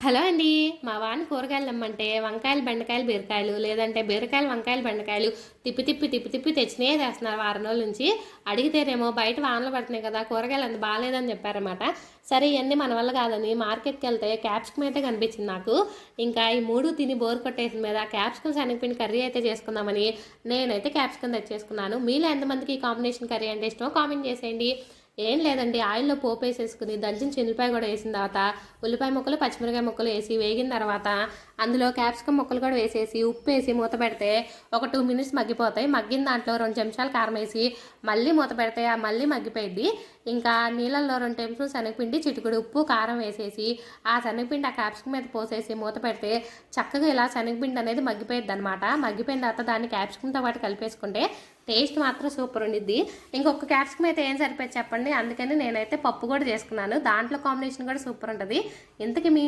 Hello అండి. మా వాడిని కూరగాయలు తెమ్మంటే వంకాయలు, బెండకాయలు, బీరకాయలు లేదంటే బీరకాయలు, వంకాయలు, బెండకాయలు తిప్పి తెచ్చినయే తెస్తున్నారు వారం రోజుల నుంచి. అడిగితేనేమో బయట వానలు పడుతున్నాయి కదా, కూరగాయలు అంత బాగాలేదని చెప్పారన్నమాట. సరే ఇవన్నీ మన వల్ల కాదని మార్కెట్కి వెళ్తే క్యాప్సికమ్ అయితే కనిపించింది నాకు. ఇంకా ఈ మూడు తిని బోర్ కొట్టేసిన మీద క్యాప్సికమ్ శనగపిండి కర్రీ అయితే చేసుకుందామని నేనైతే క్యాప్సికమ్ తెచ్చేసుకున్నాను. మీలో ఎంతమందికి ఈ కాంబినేషన్ కర్రీ అంటే ఇష్టమో కామెంట్ చేసేయండి. ఏం లేదండి, ఆయిల్లో పోపు వేసేసుకుని దంచిన చిల్లిపాయ కూడా వేసిన తర్వాత ఉల్లిపాయ ముక్కలు, పచ్చిమిరకాయ ముక్కలు వేసి వేగిన తర్వాత అందులో క్యాప్సికమ్ ముక్కలు కూడా వేసేసి ఉప్పు వేసి మూత పెడితే ఒక 2 మినిట్స్ మగ్గిపోతాయి. మగ్గిన దాంట్లో 2 చెంచాలు కారం వేసి మళ్ళీ మూత పెడితే మళ్ళీ మగ్గిపోయింది. ఇంకా నీళ్ళల్లో 2 టేబుల్ శనగపిండి, చిటికుడు ఉప్పు, కారం వేసేసి ఆ శనగపిండి ఆ క్యాప్సికమ్ మీద పోసేసి మూత పెడితే చక్కగా ఇలా శనగపిండి అనేది మగ్గిపోయింది అనమాట. మగ్గిపోయిన తర్వాత దాన్ని క్యాప్సికమ్తో పాటు కలిపేసుకుంటే టేస్ట్ మాత్రం సూపర్ ఉండిద్ది. ఇంకొక క్యాప్సికమ్ అయితే ఏం సరిపోయి చెప్పండి. అందుకని నేనైతే పప్పు కూడా చేసుకున్నాను. దాంట్లో కాంబినేషన్ కూడా సూపర్ ఉంటుంది. ఇంతకీ మీ